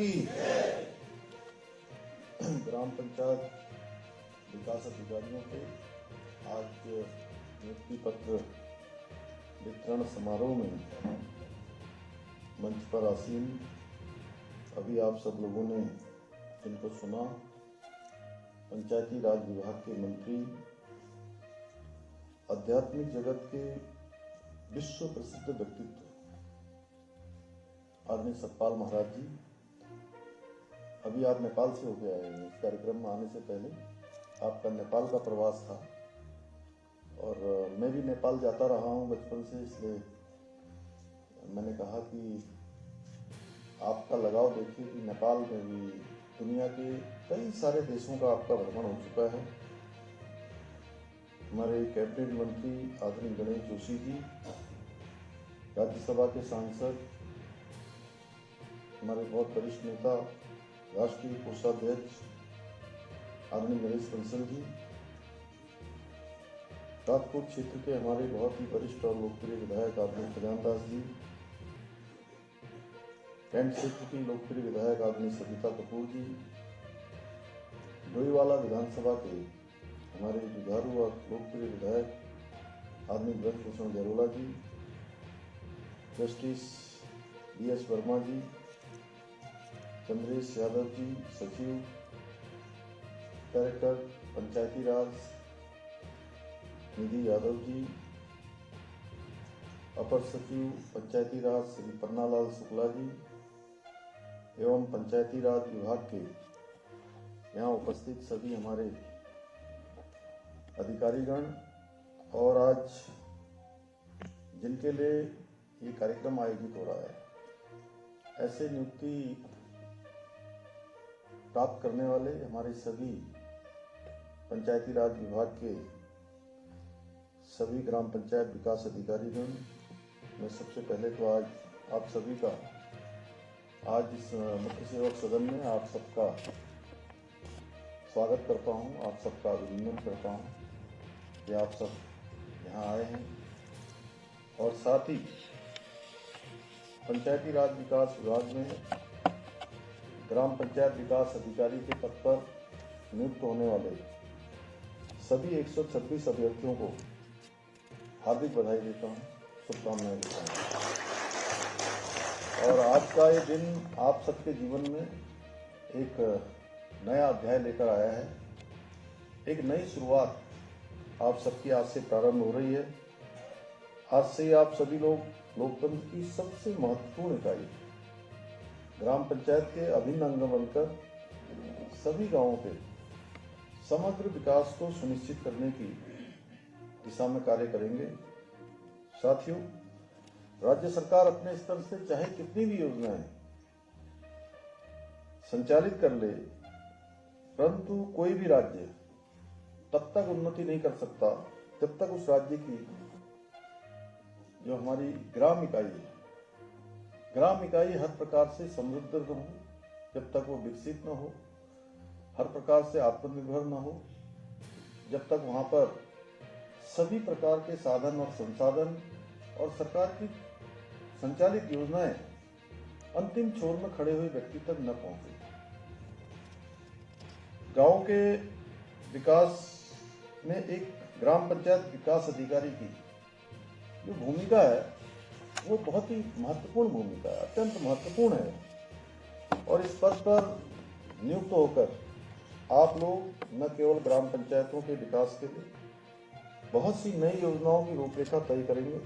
की। ग्राम पंचायत विकास अधिकारियों के आज नियुक्ति पत्र वितरण समारोह में मंच पर आसीन अभी आप सब लोगों ने जिनको सुना, पंचायती राज विभाग के मंत्री, आध्यात्मिक जगत के विश्व प्रसिद्ध व्यक्तित्व आदरणीय सतपाल महाराज जी, अभी आप नेपाल से होके आए हैं। इस कार्यक्रम में आने से पहले आपका नेपाल का प्रवास था और मैं भी नेपाल जाता रहा हूं बचपन से, इसलिए मैंने कहा कि आपका लगाव देखिए कि नेपाल में भी दुनिया के कई सारे देशों का आपका भ्रमण हो चुका है। हमारे कैबिनेट मंत्री आदरणीय गणेश जोशी जी, राज्यसभा के सांसद, हमारे बहुत वरिष्ठ नेता, राष्ट्रीय कोषाध्यक्ष आदरणीय नरेश बंसल जी, ताजपुर क्षेत्र के हमारे बहुत ही वरिष्ठ और लोकप्रिय विधायक आदरणीय कल्याण दास जी, कैंट क्षेत्र की लोकप्रिय विधायक आदरणीय सविता कपूर जी, डोईवाला विधानसभा के हमारे जुझारू और लोकप्रिय विधायक आदरणीय ब्रजभूषण जरोला जी, जस्टिस DS वर्मा जी, चंद्रेश यादव जी, सचिव डायरेक्टर पंचायती राज निधि यादव जी, अपर सचिव पंचायती राज श्री पन्नालाल शुक्ला जी एवं पंचायती राज विभाग के यहाँ उपस्थित सभी हमारे अधिकारीगण और आज जिनके लिए ये कार्यक्रम आयोजित हो रहा है, ऐसे नियुक्ति प्राप्त करने वाले हमारे सभी पंचायती राज विभाग के सभी ग्राम पंचायत विकास अधिकारीगण, मैं सबसे पहले तो आज आप सभी का आज इस मुख्य सेवक सदन में आप सबका स्वागत करता हूं, आप सबका अभिनंदन करता हूं कि आप सब यहां आए हैं और साथ ही पंचायती राज विकास विभाग में ग्राम पंचायत विकास अधिकारी के पद पर नियुक्त होने वाले सभी 126 अभ्यर्थियों को हार्दिक बधाई देता हूं, शुभकामनाएं देता हूं। और आज का ये दिन आप सबके जीवन में एक नया अध्याय लेकर आया है, एक नई शुरुआत आप सबकी आज से प्रारंभ हो रही है। आज से आप सभी लोग लोकतंत्र की सबसे महत्वपूर्ण इकाई ग्राम पंचायत के अभिन्न अंग बनकर सभी गांवों के समग्र विकास को सुनिश्चित करने की दिशा में कार्य करेंगे। साथियों, राज्य सरकार अपने स्तर से चाहे कितनी भी योजनाएं संचालित कर ले, परंतु कोई भी राज्य तब तक उन्नति नहीं कर सकता जब तक उस राज्य की जो हमारी ग्राम इकाई हर प्रकार से समृद्ध न हो, जब तक वो विकसित न हो, हर प्रकार से आत्मनिर्भर न हो, जब तक वहां पर सभी प्रकार के साधन और संसाधन और सरकार की संचालित योजनाएं अंतिम छोर में खड़े हुए व्यक्ति तक न पहुंचे। गांव के विकास में एक ग्राम पंचायत विकास अधिकारी की जो भूमिका है वो बहुत ही महत्वपूर्ण भूमिका है, अत्यंत महत्वपूर्ण है। और इस पद पर नियुक्त होकर आप लोग न केवल ग्राम पंचायतों के विकास के लिए बहुत सी नई योजनाओं की रूपरेखा तय करेंगे,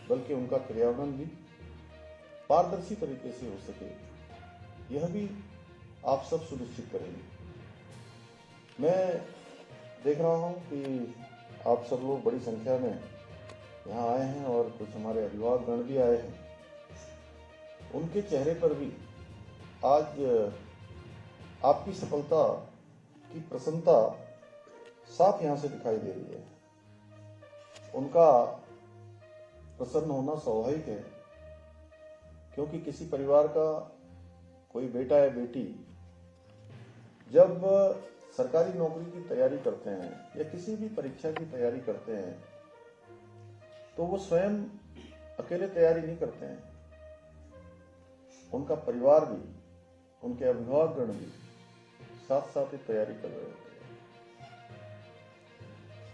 बल्कि उनका क्रियान्वयन भी पारदर्शी तरीके से हो सके, यह भी आप सब सुनिश्चित करेंगे। मैं देख रहा हूं कि आप सब लोग बड़ी संख्या में यहाँ आए हैं और कुछ हमारे अभिभावकगण भी आए हैं। उनके चेहरे पर भी आज आपकी सफलता की प्रसन्नता साफ यहाँ से दिखाई दे रही है। उनका प्रसन्न होना स्वाभाविक है, क्योंकि किसी परिवार का कोई बेटा या बेटी जब सरकारी नौकरी की तैयारी करते हैं या किसी भी परीक्षा की तैयारी करते हैं तो वो स्वयं अकेले तैयारी नहीं करते हैं, उनका परिवार भी उनके अभिभावकगण भी साथ साथ ही तैयारी कर रहे होते हैं।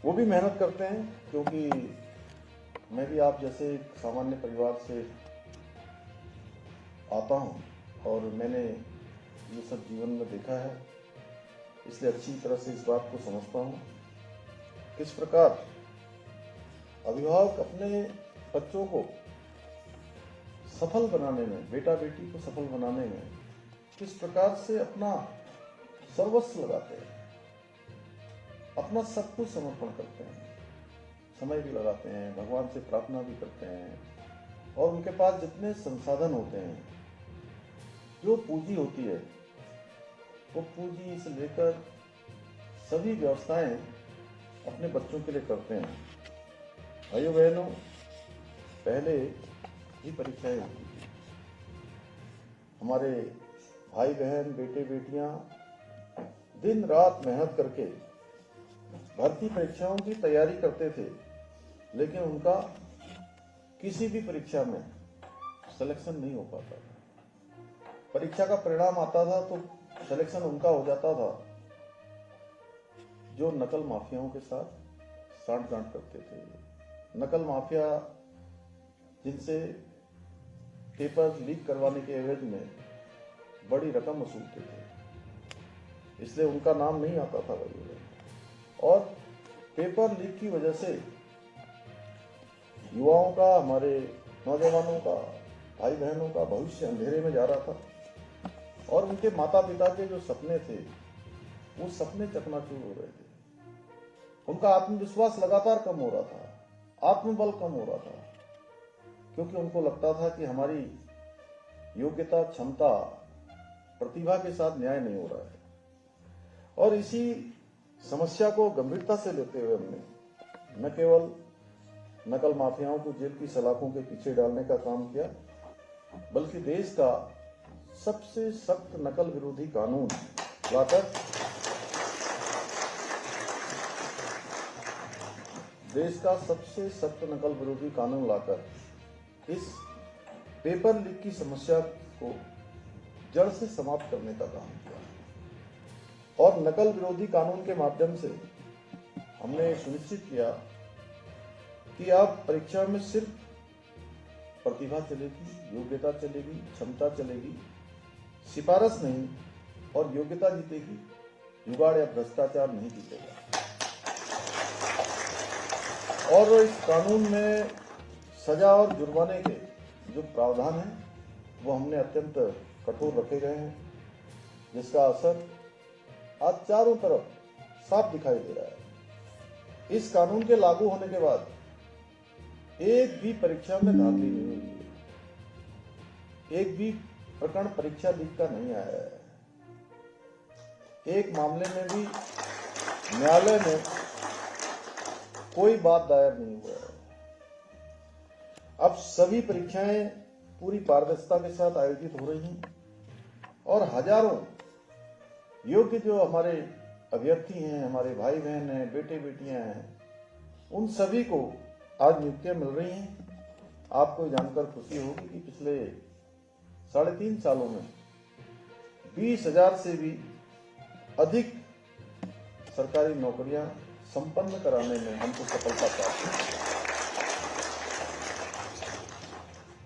वो भी मेहनत करते हैं, क्योंकि मैं भी आप जैसे एक सामान्य परिवार से आता हूँ और मैंने ये सब जीवन में देखा है, इसलिए अच्छी तरह से इस बात को समझता हूँ किस प्रकार अभिभावक अपने बच्चों को सफल बनाने में, बेटा बेटी को सफल बनाने में किस प्रकार से अपना सर्वस्व लगाते हैं, अपना सब कुछ समर्पण करते हैं, समय भी लगाते हैं, भगवान से प्रार्थना भी करते हैं, और उनके पास जितने संसाधन होते हैं, जो पूंजी होती है, वो पूंजी से लेकर सभी व्यवस्थाएं अपने बच्चों के लिए करते हैं। भाइयों बहनों, पहले ही परीक्षाएं होती थी। हमारे भाई बहन, बेटे बेटियां दिन रात मेहनत करके भर्ती परीक्षाओं की तैयारी करते थे, लेकिन उनका किसी भी परीक्षा में सिलेक्शन नहीं हो पाता था। परीक्षा का परिणाम आता था तो सिलेक्शन उनका हो जाता था जो नकल माफियाओं के साथ सांठ-गांठ करते थे। नकल माफिया जिनसे पेपर लीक करवाने के एवज में बड़ी रकम वसूलते थे, इसलिए उनका नाम नहीं आता था भाई। और पेपर लीक की वजह से युवाओं का, हमारे नौजवानों का, भाई बहनों का भविष्य अंधेरे में जा रहा था, और उनके माता पिता के जो सपने थे वो सपने चकनाचूर हो रहे थे। उनका आत्मविश्वास लगातार कम हो रहा था, आत्मबल कम हो रहा था, क्योंकि उनको लगता था कि हमारी योग्यता, क्षमता, प्रतिभा के साथ न्याय नहीं हो रहा है। और इसी समस्या को गंभीरता से लेते हुए हमने न केवल नकल माफियाओं को जेल की सलाखों के पीछे डालने का काम किया, बल्कि देश का सबसे सख्त नकल विरोधी कानून लाकर इस पेपर लीक की समस्या को जड़ से समाप्त करने का काम किया। और नकल विरोधी कानून के माध्यम से हमने सुनिश्चित किया कि अब परीक्षा में सिर्फ प्रतिभा चलेगी, योग्यता चलेगी, क्षमता चलेगी, सिफारिश नहीं, और योग्यता जीतेगी, जुगाड़ या भ्रष्टाचार नहीं जीतेगा। और इस कानून में सजा और जुर्माने के जो प्रावधान हैं वो हमने अत्यंत कठोर रखे गए हैं, जिसका असर आज चारों तरफ साफ दिखाई दे रहा है। इस कानून के लागू होने के बाद एक भी परीक्षा में धांधली नहीं हुई है, एक भी प्रकरण परीक्षा लीक का नहीं आया है, एक मामले में भी न्यायालय में कोई बात दायर नहीं हुआ है। अब सभी परीक्षाएं पूरी पारदर्शिता के साथ आयोजित हो रही हैं, और हजारों योग्य जो हमारे अभ्यर्थी हैं, हमारे भाई बहन हैं, बेटे बेटियां हैं, उन सभी को आज नियुक्तियां मिल रही हैं। आपको जानकर खुशी होगी कि पिछले 3.5 सालों में 20,000 से भी अधिक सरकारी नौकरियां संपन्न कराने में हमको सफलता प्राप्त हुई।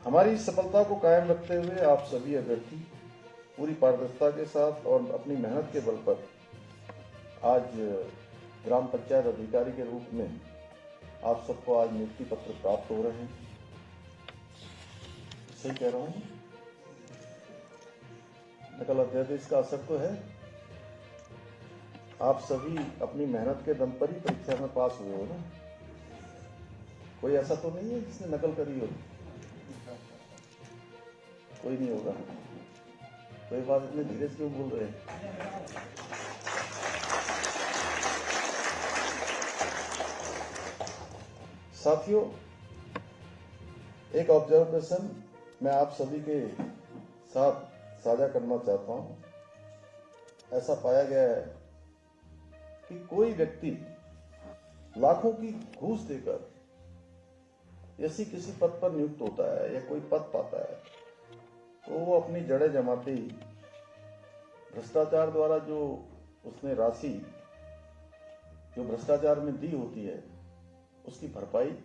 हमारी सफलता को कायम रखते हुए आप सभी अभ्यर्थी पूरी पारदर्शिता के साथ और अपनी मेहनत के बल पर आज ग्राम पंचायत अधिकारी के रूप में आप सबको आज नियुक्ति पत्र प्राप्त हो रहे हैं। सही कह रहा हूं? नकल अध्यादेश का असर तो है। आप सभी अपनी मेहनत के दम पर ही परीक्षा में पास हुए हो ना। कोई ऐसा तो नहीं है जिसने नकल करी हो? कोई नहीं होगा। कोई बात इतने धीरे से क्यों बोल रहे हैं? साथियों, एक ऑब्जर्वेशन मैं आप सभी के साथ साझा करना चाहता हूं। ऐसा पाया गया है कि कोई व्यक्ति लाखों की घूस देकर यदि किसी पद पर नियुक्त होता है या कोई पद पाता है, तो वो अपनी जड़ें जमाते ही भ्रष्टाचार द्वारा जो उसने राशि जो भ्रष्टाचार में दी होती है उसकी भरपाई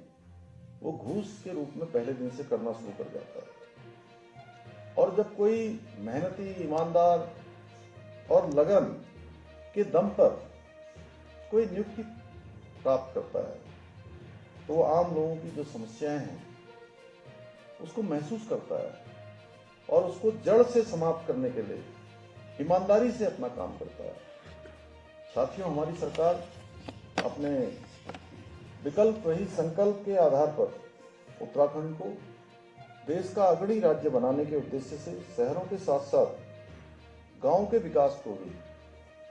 वो घूस के रूप में पहले दिन से करना शुरू कर जाता है। और जब कोई मेहनती, ईमानदार और लगन के दम पर कोई नियुक्ति प्राप्त करता है तो वो आम लोगों की जो समस्याएं हैं उसको महसूस करता है और उसको जड़ से समाप्त करने के लिए ईमानदारी से अपना काम करता है। साथियों, हमारी सरकार अपने विकल्प रहित संकल्प के आधार पर उत्तराखंड को देश का अग्रणी राज्य बनाने के उद्देश्य से शहरों के साथ साथ गांवों के विकास को भी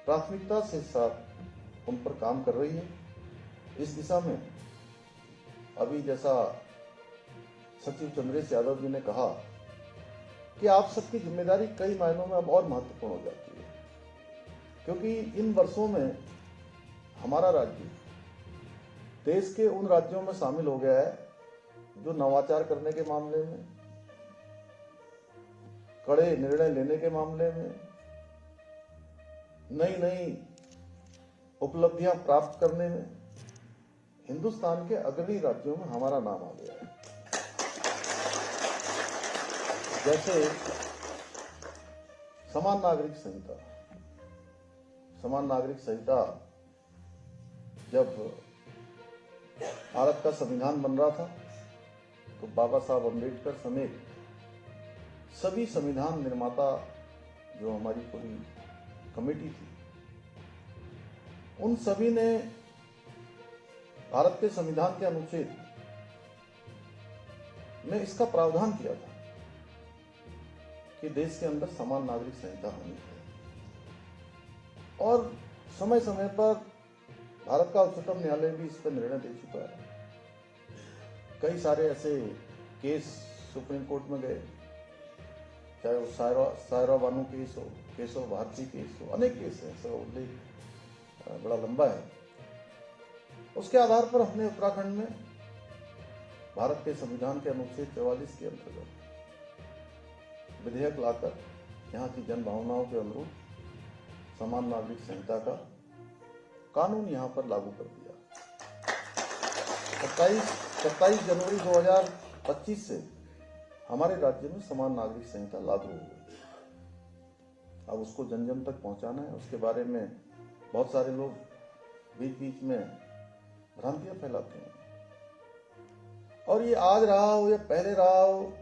प्राथमिकता से साथ उन पर काम कर रही है। इस दिशा में अभी जैसा सचिव चंद्रेश यादव जी ने कहा कि आप सबकी जिम्मेदारी कई मायनों में अब और महत्वपूर्ण हो जाती है, क्योंकि इन वर्षों में हमारा राज्य देश के उन राज्यों में शामिल हो गया है जो नवाचार करने के मामले में, कड़े निर्णय लेने के मामले में, नई नई उपलब्धियां प्राप्त करने में हिंदुस्तान के अग्रणी राज्यों में हमारा नाम आ गया है। जैसे समान नागरिक संहिता जब भारत का संविधान बन रहा था तो बाबा साहब अम्बेडकर समेत सभी संविधान निर्माता जो हमारी पूरी कमेटी थी, उन सभी ने भारत के संविधान के अनुच्छेद में इसका प्रावधान किया था कि देश के अंदर समान नागरिक संहिता होनी चाहिए। और समय समय पर भारत का उच्चतम न्यायालय भी इस पर निर्णय दे चुका है। कई सारे ऐसे केस सुप्रीम कोर्ट में गए, चाहे वो सायरा बानू केस हो, भारती केस हो, अनेक केस है, इसका उल्लेख बड़ा लंबा है। उसके आधार पर हमने उत्तराखंड में भारत के संविधान के अनुच्छेद 44 के अंतर्गत विधेयक लाकर यहाँ की जन भावनाओं के अनुरूप समान नागरिक संहिता का कानून यहाँ पर लागू कर दिया। 27 जनवरी 2025 से हमारे राज्य में समान नागरिक संहिता लागू हो गई। अब उसको जन जन तक पहुंचाना है। उसके बारे में बहुत सारे लोग बीच बीच में भ्रांतियां फैलाते हैं, और ये आज रहा हो या पहले रहा हो,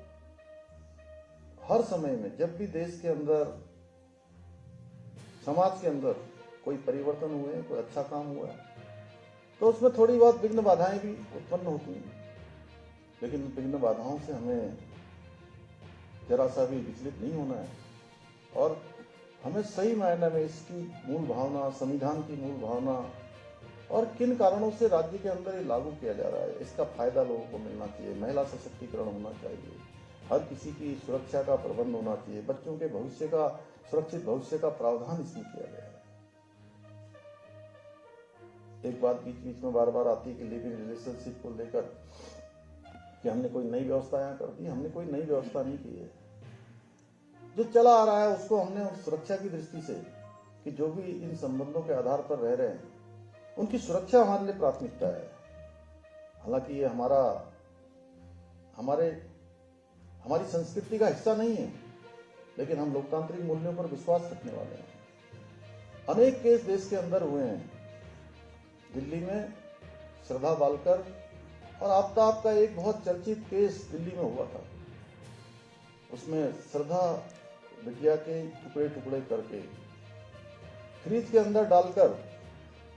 हर समय में जब भी देश के अंदर, समाज के अंदर कोई परिवर्तन हुए, कोई अच्छा काम हुआ है, तो उसमें थोड़ी बहुत विघ्न बाधाएं भी उत्पन्न होती हैं। लेकिन विघ्न बाधाओं से हमें जरा सा भी विचलित नहीं होना है और हमें सही मायने में इसकी मूल भावना, संविधान की मूल भावना और किन कारणों से राज्य के अंदर ये लागू किया जा रहा है, इसका फायदा लोगों को मिलना चाहिए। महिला सशक्तिकरण होना चाहिए, हर किसी की सुरक्षा का प्रबंध होना चाहिए, बच्चों के भविष्य का, सुरक्षित भविष्य का प्रावधान इसमें किया गया है। एक बात बीच बीच में बार बार आती है कि लिविंग रिलेशनशिप को लेकर कि हमने कोई नई व्यवस्था यहाँ कर दी। हमने कोई नई व्यवस्था नहीं की है। जो चला आ रहा है उसको हमने सुरक्षा की दृष्टि से, कि जो भी इन संबंधों के आधार पर रह रहे हैं उनकी सुरक्षा हमारे लिए प्राथमिकता है। हालांकि ये हमारी संस्कृति का हिस्सा नहीं है, लेकिन हम लोकतांत्रिक मूल्यों पर विश्वास रखने वाले हैं। अनेक केस देश के अंदर हुए हैं। दिल्ली में श्रद्धा बालकर और आफ्ताब का एक बहुत चर्चित केस दिल्ली में हुआ था। उसमें श्रद्धा बिटिया के टुकड़े टुकड़े करके फ्रिज के अंदर डालकर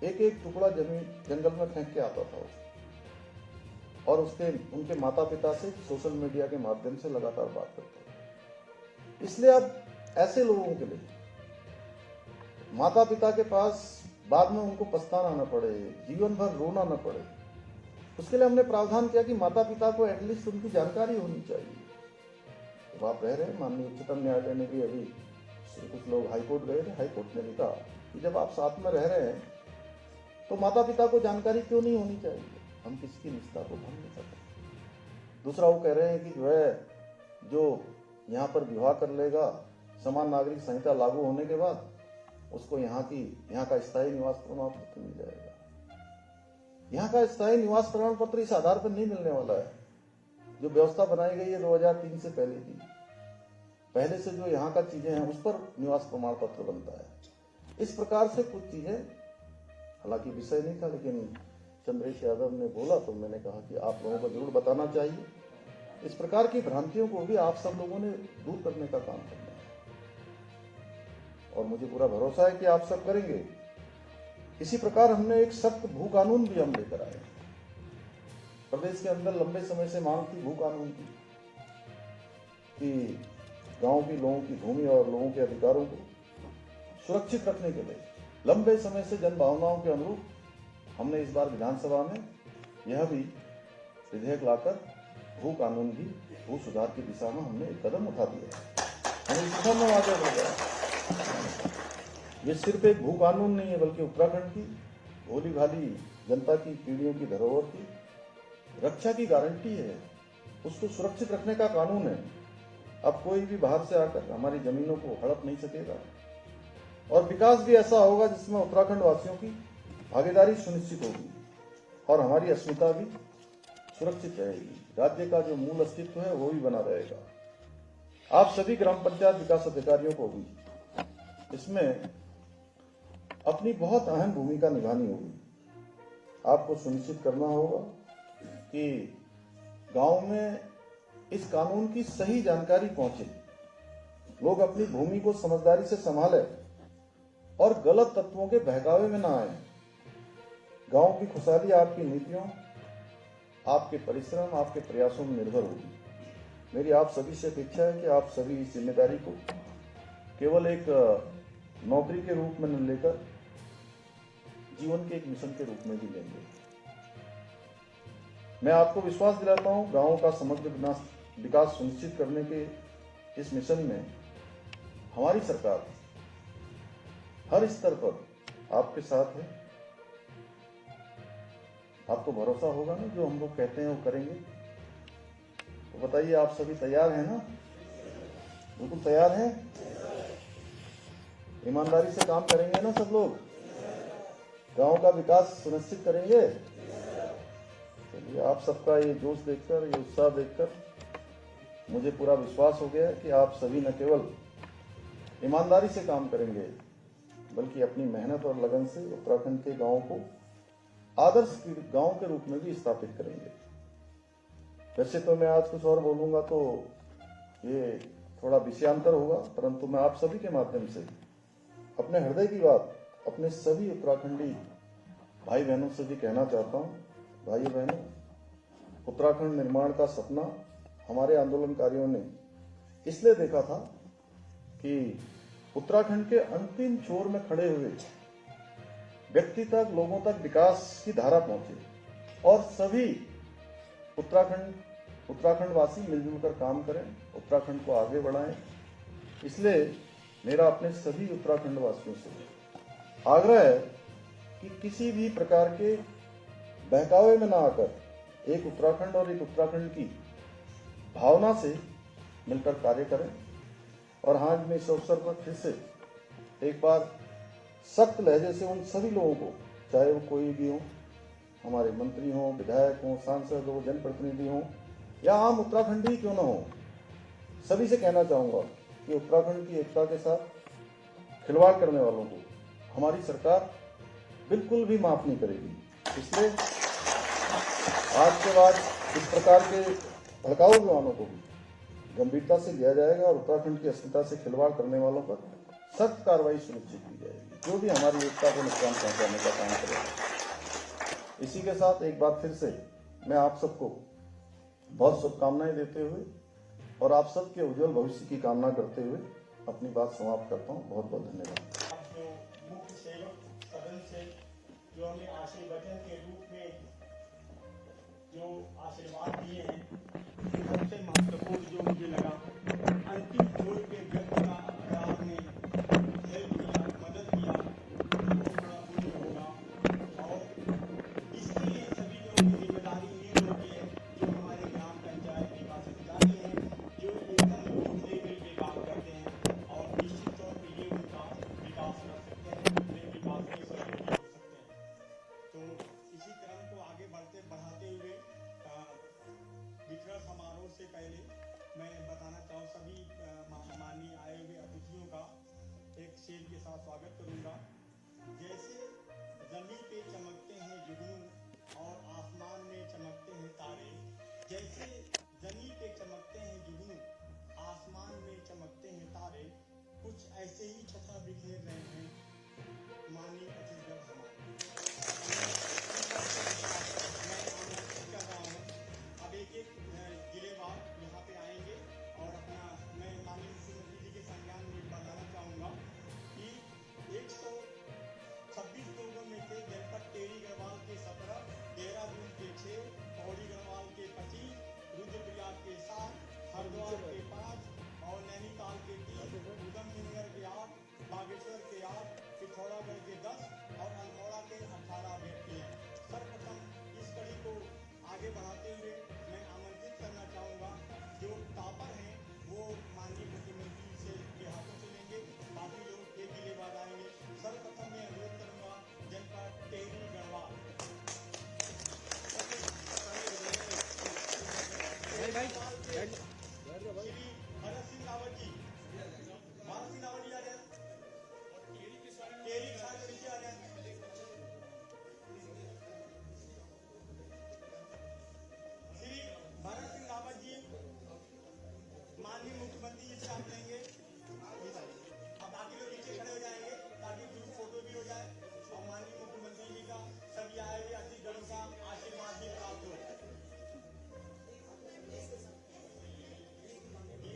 एक एक टुकड़ा जंगल में फेंक के आता था और उनके माता पिता से सोशल मीडिया के माध्यम से लगातार बात करता था। इसलिए अब ऐसे लोगों के लिए माता पिता के पास बाद में उनको पछताना न पड़े, जीवन भर रोना न पड़े, उसके लिए हमने प्रावधान किया कि माता पिता को एटलीस्ट उनकी जानकारी होनी चाहिए। तो आप रह रहे हैं, माननीय उच्चतम न्यायालय ने भी अभी, कुछ लोग हाईकोर्ट गए थे, हाईकोर्ट ने भी कहा कि जब आप साथ में रह रहे हैं तो माता पिता को जानकारी क्यों नहीं होनी चाहिए। हम किसकी निष्ठा को भंग नहीं करते। दूसरा, वो कह रहे हैं कि जो यहाँ पर विवाह कर लेगा समान नागरिक संहिता लागू होने के बाद उसको यहाँ का स्थायी निवास प्रमाण पत्र मिल जाएगा। यहाँ का स्थायी निवास प्रमाण पत्र इस आधार पर नहीं मिलने वाला है। जो व्यवस्था बनाई गई है 2003 से पहले की, पहले से जो यहाँ का चीजें हैं उस पर निवास प्रमाण पत्र बनता है। इस प्रकार से कुछ चीजें, हालांकि विषय नहीं था, लेकिन चंद्रेश यादव ने बोला तो मैंने कहा कि आप लोगों को जरूर बताना चाहिए। इस प्रकार की भ्रांतियों को भी आप सब लोगों ने दूर करने का काम करना है और मुझे पूरा भरोसा है कि आप सब करेंगे। इसी प्रकार हमने एक सख्त भू कानून भी हम लेकर आए। प्रदेश के अंदर लंबे समय से मांग थी भू कानून की कि गांव के लोगों की भूमि और लोगों के अधिकारों को सुरक्षित रखने के लिए लंबे समय से जन भावनाओं के अनुरूप हमने इस बार विधानसभा में यह भी विधेयक लाकर भू कानून भी भू सुधार की दिशा में हमने एक कदम उठा दिया। हम इस दिशा में आगे बढ़ गए। ये सिर्फ एक भू कानून नहीं है, बल्कि उत्तराखंड की भोली भाली जनता की पीढ़ियों की धरोहर की रक्षा की गारंटी है। उसको सुरक्षित रखने का कानून है। अब कोई भी बाहर से आकर हमारी जमीनों को हड़प नहीं सकेगा और विकास भी ऐसा होगा जिसमें उत्तराखंड वासियों की भागीदारी सुनिश्चित होगी और हमारी अस्मिता भी सुरक्षित रहेगी। राज्य का जो मूल अस्तित्व है वो भी बना रहेगा। आप सभी ग्राम पंचायत विकास अधिकारियों को भी इसमें अपनी बहुत अहम भूमिका निभानी होगी। आपको सुनिश्चित करना होगा कि गांव में इस कानून की सही जानकारी पहुंचे, लोग अपनी भूमि को समझदारी से संभालें और गलत तत्वों के बहकावे में ना आए। गांव की खुशहाली आपकी नीतियों, आपके परिश्रम, आपके प्रयासों में निर्भर होगी। मेरी आप सभी से अपेक्षा है कि आप सभी इस जिम्मेदारी को केवल एक नौकरी के रूप में न लेकर जीवन के एक मिशन के रूप में भी लेंगे। मैं आपको विश्वास दिलाता हूं, गांवों का समग्र विकास सुनिश्चित करने के इस मिशन में हमारी सरकार हर स्तर पर आपके साथ है। आपको भरोसा होगा ना, जो हम लोग कहते हैं वो करेंगे। तो बताइए, आप सभी तैयार हैं ना? बिल्कुल तैयार हैं? ईमानदारी से काम करेंगे ना सब लोग? गांव का विकास सुनिश्चित करेंगे? चलिए, आप सबका ये जोश देखकर, ये उत्साह देखकर मुझे पूरा विश्वास हो गया है कि आप सभी न केवल ईमानदारी से काम करेंगे, बल्कि अपनी मेहनत और लगन से उत्तराखंड के गांवों को आदर्श गांव के रूप में भी स्थापित करेंगे। वैसे तो मैं आज कुछ और बोलूंगा तो ये थोड़ा विषयांतर होगा, परंतु मैं आप सभी के माध्यम से अपने हृदय की बात अपने सभी उत्तराखंडी भाई बहनों से भी कहना चाहता हूँ। भाइयों बहनों, उत्तराखंड निर्माण का सपना हमारे आंदोलनकारियों ने इसलिए देखा था कि उत्तराखंड के अंतिम छोर में खड़े हुए व्यक्ति तक, लोगों तक विकास की धारा पहुंचे और सभी उत्तराखंडवासी मिलजुल कर काम करें, उत्तराखंड को आगे बढ़ाएं। इसलिए मेरा अपने सभी उत्तराखंड वासियों से आग्रह है कि किसी भी प्रकार के बहकावे में ना आकर एक उत्तराखंड और एक उत्तराखंड की भावना से मिलकर कार्य करें। और हाँ, मैं इस अवसर पर फिर से एक बार सख्त लहजे से उन सभी लोगों को, चाहे वो कोई भी हो, हमारे मंत्री हों, विधायक हों, सांसद हो, जनप्रतिनिधि हों या आम उत्तराखंडी क्यों ना हो, सभी से कहना चाहूंगा कि उत्तराखंड की एकता के साथ खिलवाड़ करने वालों को हमारी सरकार बिल्कुल भी माफ नहीं करेगी। इसलिए आज के बाद इस प्रकार के भड़काऊ विमानों को भी गंभीरता से लिया जाएगा और उत्तराखंड की अस्मिता से खिलवाड़ करने वालों पर सख्त कार्रवाई सुनिश्चित की जाएगी, जो भी हमारी एकता को नुकसान पहुंचाने का काम करेगा। इसी के साथ एक बार फिर से मैं आप सबको बहुत शुभकामनाएं देते हुए और आप सबके उज्जवल भविष्य की कामना करते हुए अपनी बात समाप्त करता हूँ। बहुत बहुत धन्यवाद। मुख्य सेवक सदन से जो हमें आशीर्वचन के रूप में जो आशीर्वाद दिए हैं, सबसे महत्वपूर्ण जो मुझे लगा, अंतिम छोर के व्यक्ति का अगर आपने हेल्प किया, मदद किया तो वो बड़ा पुण्य होगा। और इसके लिए सभी लोगों की जिम्मेदारी ये होती है, जो हमारे ग्राम पंचायत विकास अधिकारी हैं, जो एकदम मिलकर काम करते हैं और इसी क्रम को आगे बढ़ाते हुए वितरण समारोह से पहले मैं बताना चाहूँ सभी माननीय आए हुए अतिथियों का एक शेर के साथ स्वागत करूंगा। जैसे जमीन पे चमकते हैं जुगनू और आसमान में चमकते हैं तारे, जैसे जमीन पे चमकते हैं जुगनू आसमान में चमकते हैं तारे, कुछ ऐसे ही छटा बिखेर रहे हैं माननीय अतिथिगण हमारे। मैं आमंत्रित कर रहा हूँ, अब एक एक जिलेवार यहाँ पे आएंगे और अपना मैं माननीय मुख्यमंत्री जी के संज्ञान में बताना चाहूँगा कि 126 लोगों में से जनपद टेरी गढ़वाल के 17, देहरादून के 6, पौड़ी गढ़वाल के 25, रुद्रप्रयाग के 7, हरिद्वार के 5 और नैनीताल के 3, उधमसिंहनगर के 8, बागेश्वर के 8, पिथौरागढ़ के 10 और अल्मोड़ा के 18 अभ्यर्थी हैं। सर्वप्रथम इस कड़ी को आगे बढ़ाते हुए मैं आमंत्रित करना चाहूँगा जो टॉपर हैं वो माननीय मुख्यमंत्री से के हाथों से लेंगे, बाकी लोग एक जिले बाद आएंगे। सर्वप्रथम मैं अनुरोध करूँगा जनपद टेरी गढ़वाल श्री भरत सिंह रावत जी, भरत सिंह रावत जी आ जाए, टेरी के साथ नीचे आ जाए। श्री भरत सिंह रावत जी माननीय मुख्यमंत्री जी से आप लेंगे, अब बाकी लोग नीचे खड़े हो जाएंगे ताकि ग्रुप फोटो भी हो जाए और माननीय मुख्यमंत्री जी का सभी आए हुए अतिथिगण का आशीर्वाद भी प्राप्त हो।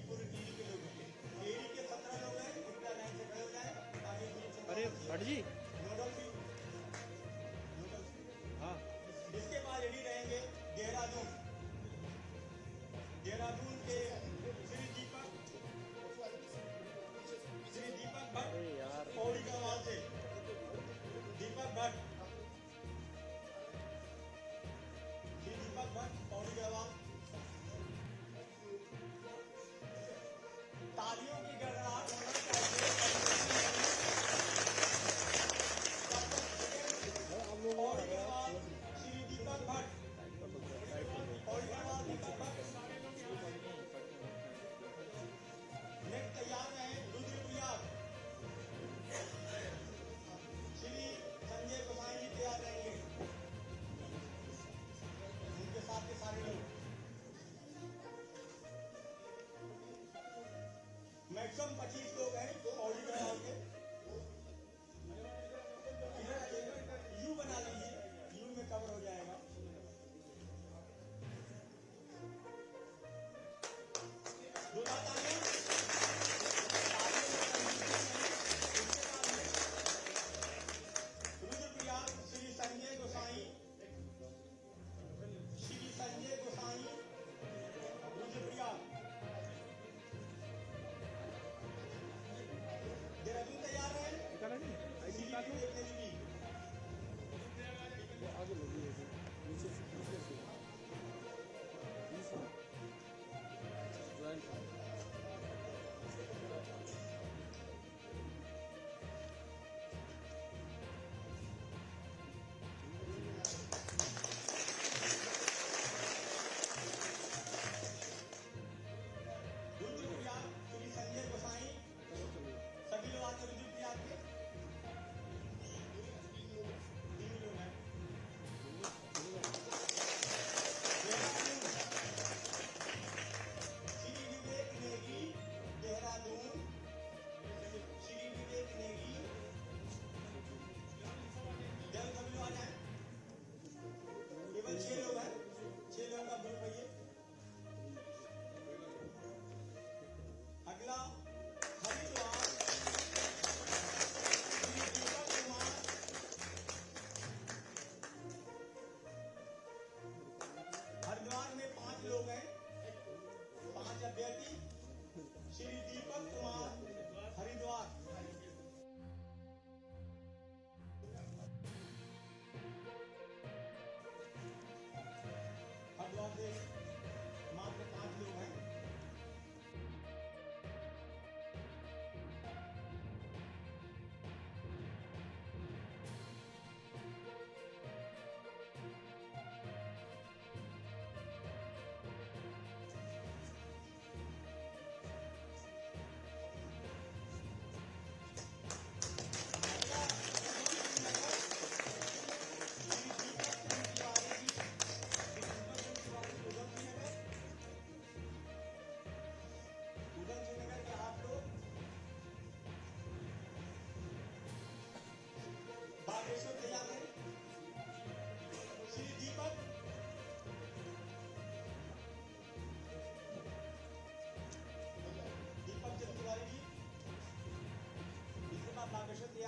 पूरी टीवी के लोग हैं, टीवी के 17 लोग हैं, उनका लाइन से खड़े हो जाए ताकि ग्रुप। अरे भट्ट जी, नोडल भी हाँ, इसके बाद रेडी रहेंगे देहरादून, देहरादून के श्री दीपक भट्ट, पौड़ी गढ़वाल से दीपक भट्ट, श्री दीपक भट्ट पौड़ी गढ़वाल। तालियों की गड़गड़ाहट होना चाहिए। पौड़ी गढ़वाल श्री दीपक भट्ट, पौड़ी गढ़वाल दीपक भट्ट। नेक्स्ट तैयार रहे रुद्रप्रयाग श्री संजय कुमार जी तैयार रहेंगे, उनके साथ के सारे लोग मैक्सिमम 25 लोग हैं पौड़ी गढ़वाल के। यू बना लीजिए, यू में कवर हो जाएगा। रुद्रप्रयाग श्री संजय गोसाई, श्री संजय गोसाई रुद्रप्रयाग।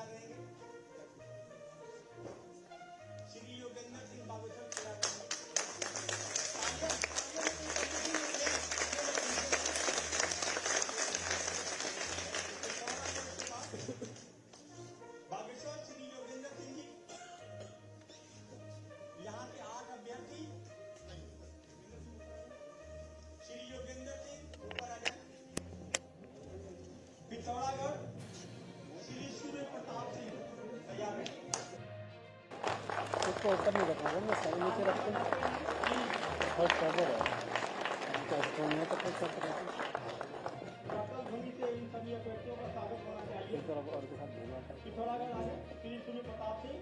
तैयार रहेंगे। श्री योगेंद्र सिंह बाबूसर तैयार रहेंगे। बागेश्वर श्री योगेंद्र सिंह जी, यहाँ के 8 अभ्यर्थी। श्री योगेंद्र सिंह ऊपर आ जाए। पिथौरागढ़ श्री सूर्य प्रताप सिंह तैयार है। उसको ऊपर नहीं रखना है, मैं साइड नीचे रखते हैं और कवर है तो नहीं तो कुछ कर सकते डॉक्टर ध्वनि से इन सभी अभ्यर्थियों का स्वागत होना चाहिए। हैं और के साथ बोलना है। पिथौरागढ़ आगे श्री सूर्य प्रताप सिंह,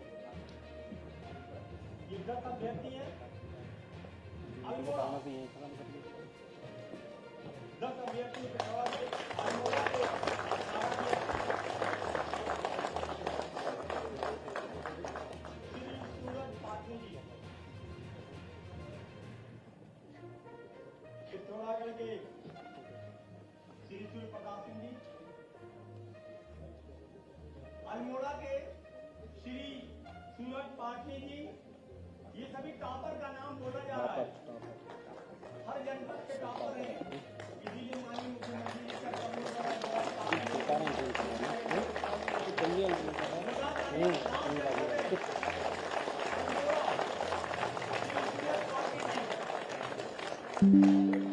ये 10 अभ्यर्थी हैं। अल्मोड़ा बताना भी यही खत्म कर लीजिए। 10 अभ्यर्थी पिथौरागढ़ अल्मोड़ा के श्री सूरज पाटनी जी, पिथौरागढ़ के श्री सूर्य प्रताप सिंह जी, अल्मोड़ा के श्री सूरज पाटनी जी। ये सभी टॉपर का नाम बोला जा रहा है, हर जनपद के टॉपर हैं। इसीलिए माननीय मुख्यमंत्री जी का नहीं